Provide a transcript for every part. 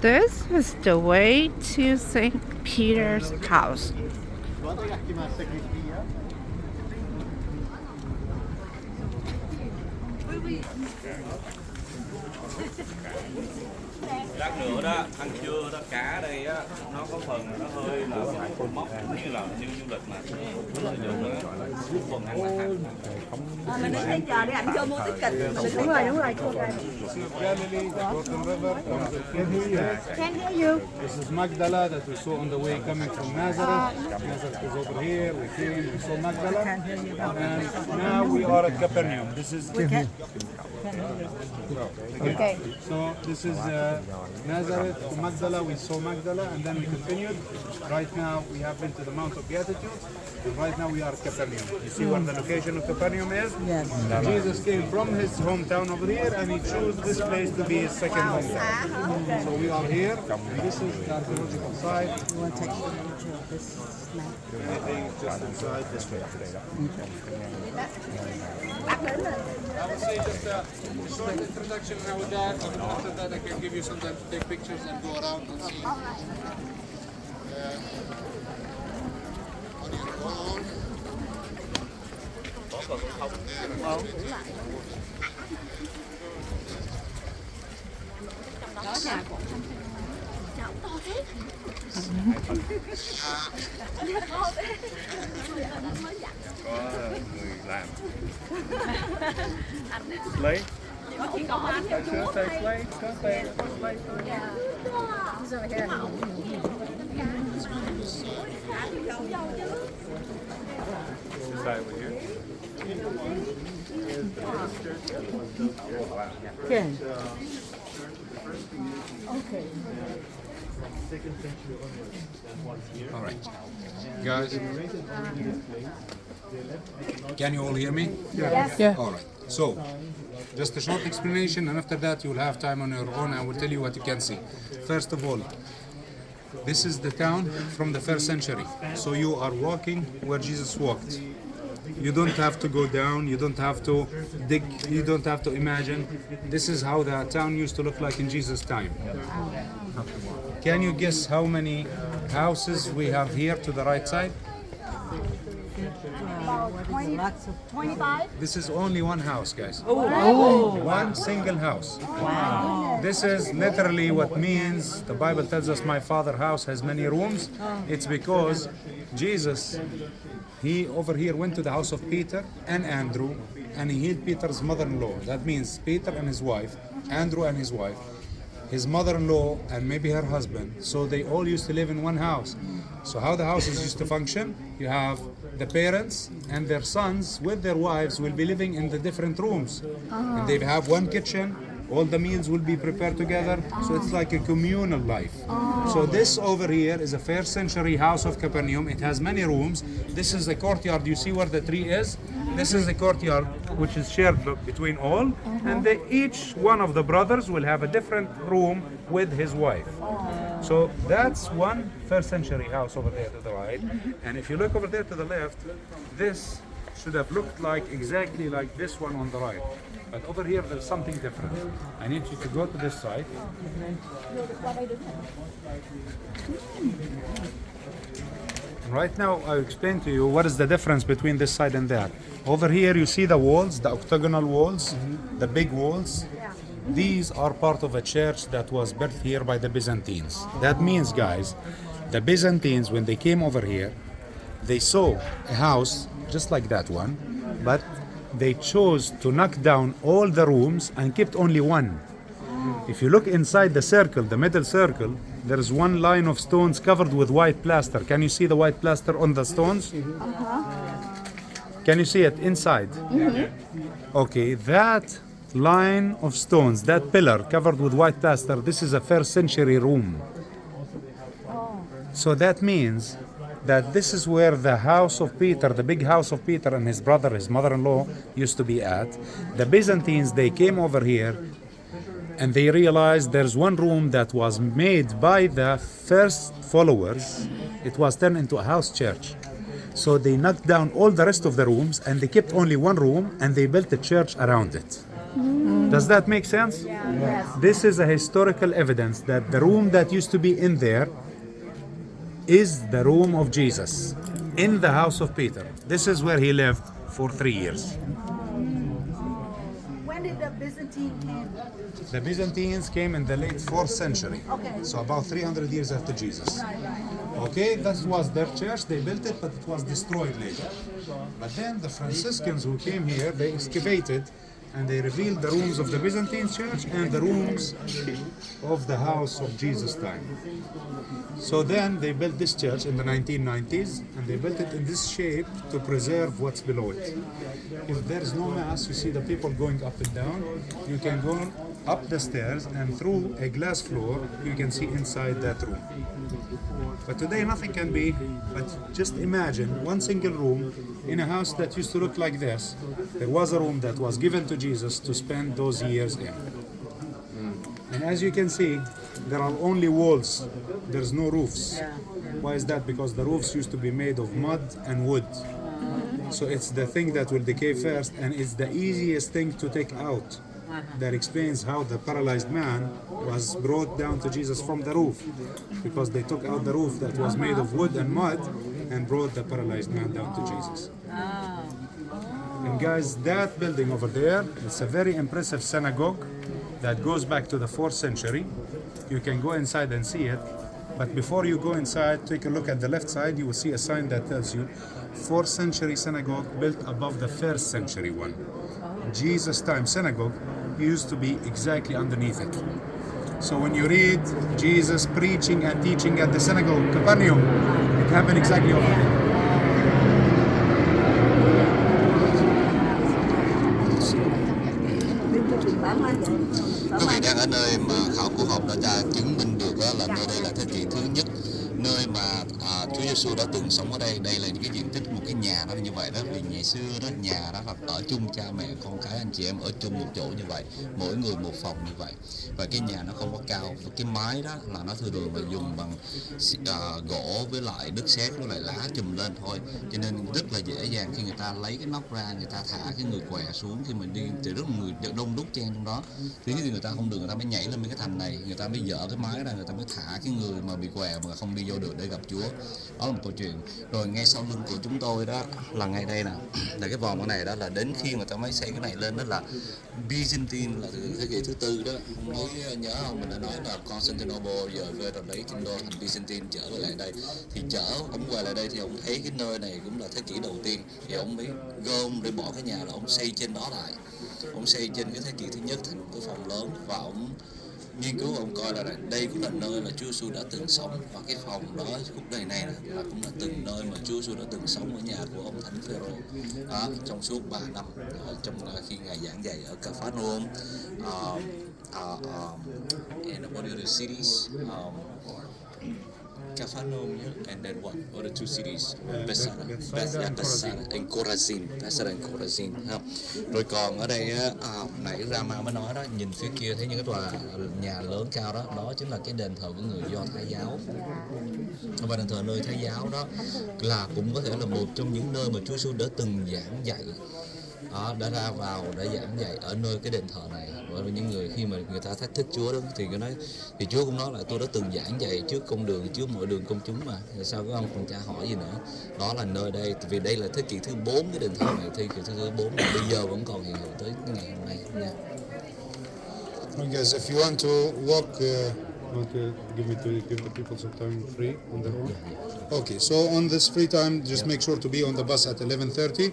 This is the way to St. Peter's house. Lát nữa đó, ăn trưa đó, cá đây á, nó có phần nó hơi là cột mốc như là như du lịch mà lợi dụng đó, phần ăn mặt hàng. Mình đi chờ để ảnh vô mua tiết kịch. Đúng rồi, chua cay. Can hear you. This is Magdala that we saw on the way coming from Nazareth. Nazareth is over here. We came, we saw Magdala. And now we are at Capernaum. This is Okay. So this is Nazareth to Magdala. We saw Magdala and then we continued. Right now we have been to the Mount of Beatitudes. And right now we are at Capernaum. You see where the location of Capernaum is? Yes. Jesus came from his hometown over here and he chose this place to be his second hometown. So we are here and this is the archaeological site. You want to take a picture of this map? Everything just inside this way. I would say just a short introduction now with that, and after that I can give you some time to take pictures and go around and see. On your own. Có người làm. Lấy. Good. Okay. All right, guys, can you all hear me? Yes. Yeah. All right, so just a short explanation, and after that you'll have time on your own. I will tell you what you can see. First of all, this is the town from the first century, so you are walking where Jesus walked. You don't have to go down, you don't have to dig, you don't have to imagine. This is how the town used to look like in Jesus' time. Can you guess how many houses we have here to the right side? 25? This is only one house, guys. One single house. This is literally what means the Bible tells us my Father's house has many rooms. It's because Jesus, he over here went to the house of Peter and Andrew and he healed Peter's mother-in-law. That means Peter and his wife, Andrew and his wife, his mother-in-law and maybe her husband. So they all used to live in one house. So how the houses used to function, you have the parents and their sons with their wives will be living in the different rooms. And they have one kitchen, all the meals will be prepared together, so it's like a communal life. So this over here is a first century house of Capernaum. It has many rooms. This is the courtyard. You see where the tree is? This is the courtyard which is shared between all, and each one of the brothers will have a different room with his wife. So that's one first century house over there to the right. And if you look over there to the left, this should have looked like exactly like this one on the right. But over here there's something different. I need you to go to this side. Right now I'll explain to you what is the difference between this side and that. Over here you see the walls, the octagonal walls, the big walls. These are part of a church that was built here by the Byzantines. That means, guys, the Byzantines, when they came over here, they saw a house just like that one, but they chose to knock down all the rooms and kept only one. If you look inside the circle, the middle circle, there is one line of stones covered with white plaster. Can you see the white plaster on the stones? Can you see it inside? Okay, that line of stones, that pillar covered with white plaster, this is a first century room. So that means that this is where the house of Peter, the big house of Peter and his brother, his mother-in-law used to be at. The Byzantines, they came over here and they realized there's one room that was made by the first followers. It was turned into a house church. So they knocked down all the rest of the rooms and they kept only one room and they built a church around it. Does that make sense? Yes. This is a historical evidence that the room that used to be in there is the room of Jesus in the house of Peter. This is where he lived for 3 years. When did the Byzantine came? The Byzantines came in the late 4th century. Okay. So about 300 years after Jesus. Okay, that was their church. They built it, but it was destroyed later. But then the Franciscans who came here, they excavated and they revealed the rooms of the Byzantine church and the rooms of the house of Jesus' time. So then they built this church in the 1990s, and they built it in this shape to preserve what's below it. If there's no mass, you see the people going up and down, you can go up the stairs, and through a glass floor you can see inside that room. But today nothing can be, but just imagine one single room in a house that used to look like this. There was a room that was given to Jesus to spend those years in. And as you can see, there are only walls, there's no roofs. Why is that? Because the roofs used to be made of mud and wood. So it's the thing that will decay first, and it's the easiest thing to take out. That explains how the paralyzed man was brought down to Jesus from the roof, because they took out the roof that was made of wood and mud and brought the paralyzed man down to Jesus. And guys, that building over there, it's a very impressive synagogue that goes back to the 4th century. You can go inside and see it, but before you go inside, take a look at the left side. You will see a sign that tells you 4th century synagogue built above the 1st century one. Jesus' time synagogue used to be exactly underneath it. So when you read Jesus preaching and teaching at the synagogue, Capernaum, it happened exactly over there. Quý vị đang ở nơi mà khảo cổ học đã chứng minh được là nơi đây là thế kỷ thứ nhất, nơi mà Chúa Giêsu đã từng sống ở đây. Đây là những cái diện tích một cái nhà nó như vậy đó. Vì ngày xưa đó, nhà đó là ở chung, cha mẹ con cái anh chị em ở chung một chỗ như vậy, mỗi người một phòng như vậy. Và cái nhà nó không có cao, cái mái đó là nó thường là dùng bằng gỗ với lại đất sét với lại lá chùm lên thôi, cho nên rất là dễ dàng khi người ta lấy cái nóc ra, người ta thả cái người què xuống. Khi mình đi thì rất là người đông đúc chen trong đó, thì người ta không được, người ta mới nhảy lên mấy cái thành này, người ta mới dỡ cái mái ra, người ta mới thả cái người mà bị què mà không đi vô được để gặp Chúa. Đó là một câu chuyện. Rồi ngay sau lưng của chúng tôi đó là ngay đây nè, là cái vòng này đó, là đến khi người ta mới xây cái này lên, đó là Byzantine, là từ thế kỷ thứ tư đó. Mới nhớ không, mình đã nói là Constantinople giờ về rồi lấy kinh đô thành Byzantine trở về lại đây, thì ông về lại đây thì ông thấy cái nơi này cũng là thế kỷ đầu tiên, thì ông mới gom để bỏ cái nhà là ông xây trên đó lại. Ông xây trên cái thế kỷ thứ nhất thành một cái phòng lớn, và ông nghiên cứu, ông coi là đây cũng là nơi mà Chúa Giêsu đã từng sống, và cái phòng đó khúc này là cũng là từng nơi mà Chúa Giêsu đã từng sống ở nhà của ông Thánh Phêrô đó, trong suốt 3 năm trong khi ngài giảng dạy ở Capernaum, and what are the cities? Capernaum, and then what? What are the two cities? Bethsaida and Chorazin. Bethsaida and Chorazin. Rồi còn ở đây nãy Rama mới nói đó, nhìn phía kia thấy những cái tòa nhà lớn cao đó, đó chính là cái đền thờ của người Do Thái giáo. Và đền thờ nơi Thái giáo đó là cũng có thể là một trong những nơi mà Chúa Giêsu đã từng giảng dạy. Đó, đã ra vào để giảng dạy ở nơi cái đền thờ này. Và những người khi mà người ta thách thức Chúa đó thì thì Chúa cũng nói là tôi đã từng giảng dạy trước công đường, trước mọi đường công chúng mà. Rồi sao các ông còn tra hỏi gì nữa? Đó là nơi đây, vì đây là thế kỷ thứ 4 cái đền thờ này, thế kỷ thứ 4 mà bây giờ vẫn còn hiện hữu tới ngày hôm nay nha. Guys, if you want to walk, want to give the people some time free on the road? Okay, so on this free time, just make sure to be on the bus at 11:30,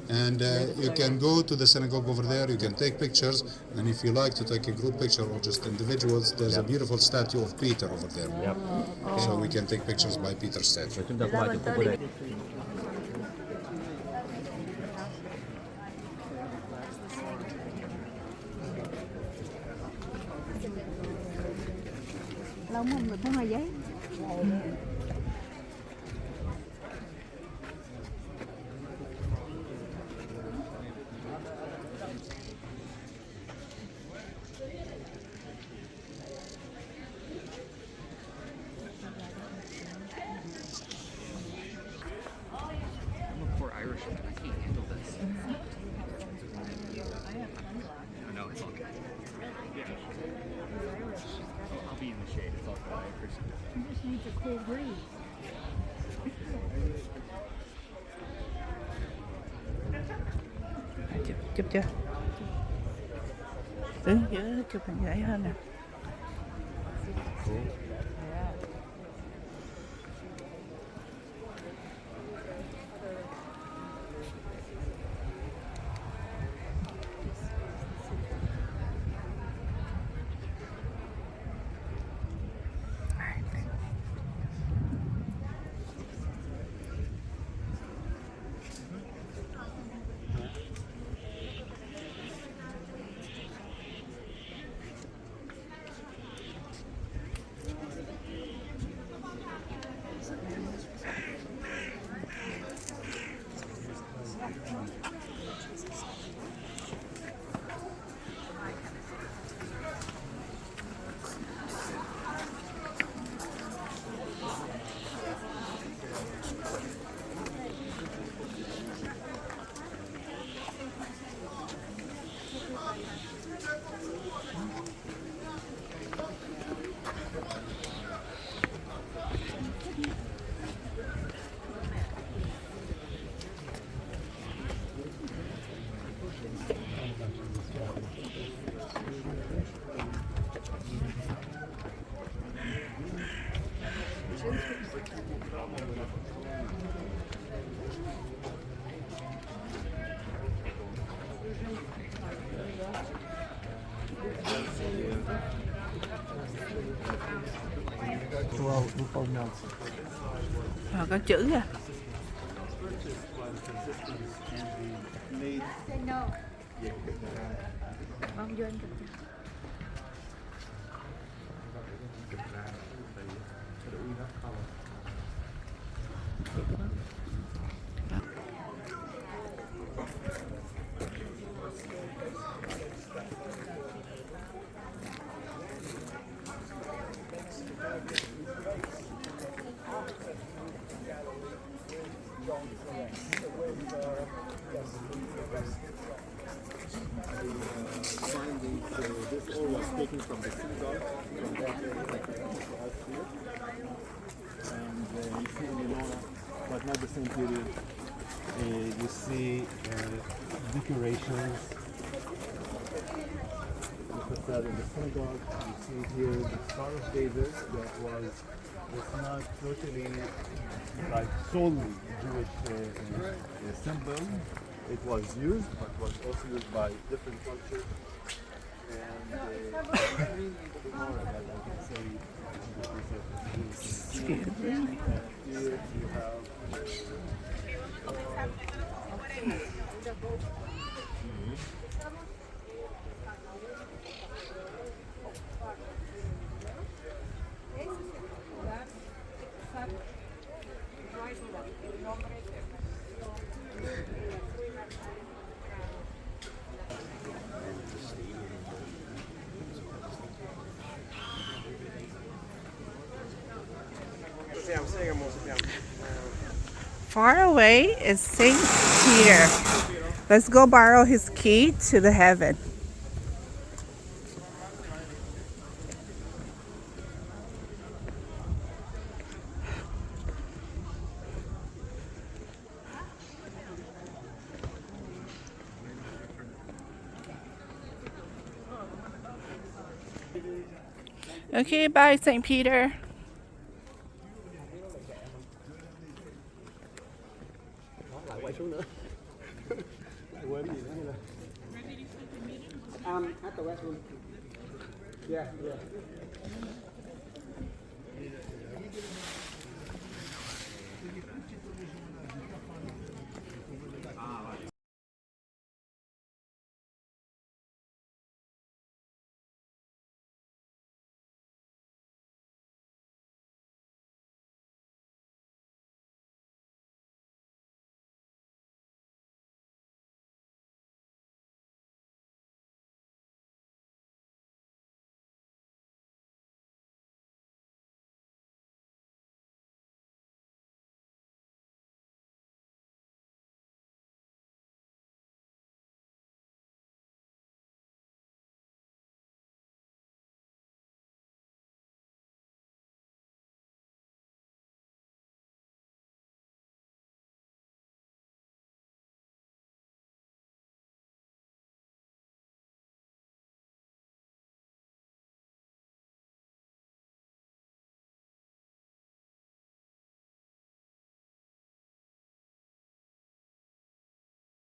and you can go to the synagogue over there. You can take pictures, and if you like to take a group picture or just individuals, there's a beautiful statue of Peter over there. So we can take pictures by Peter's statue. Chúng ta có 30 phút ở đây. Lâu không được có 2 giấy. Poor Irishman, I can't handle this. No, it's all good. Chụp chưa? Đứng giữa chụp hình dễ hơn nè. Có chữ à. This all was taken from the synagogue, from that house here. And you see in Lenora, but not the same period. You see decorations. The facade in the synagogue. You see here the Star of David that was not totally like solely Jewish symbol. It was used, but was also used by different cultures. Excuse me. Here you have Far away is St. Peter. Let's go borrow his key to the heaven. Okay, bye, St. Peter. quay xuống nữa. Lại quên gì nữa hay là at the west room. Yeah.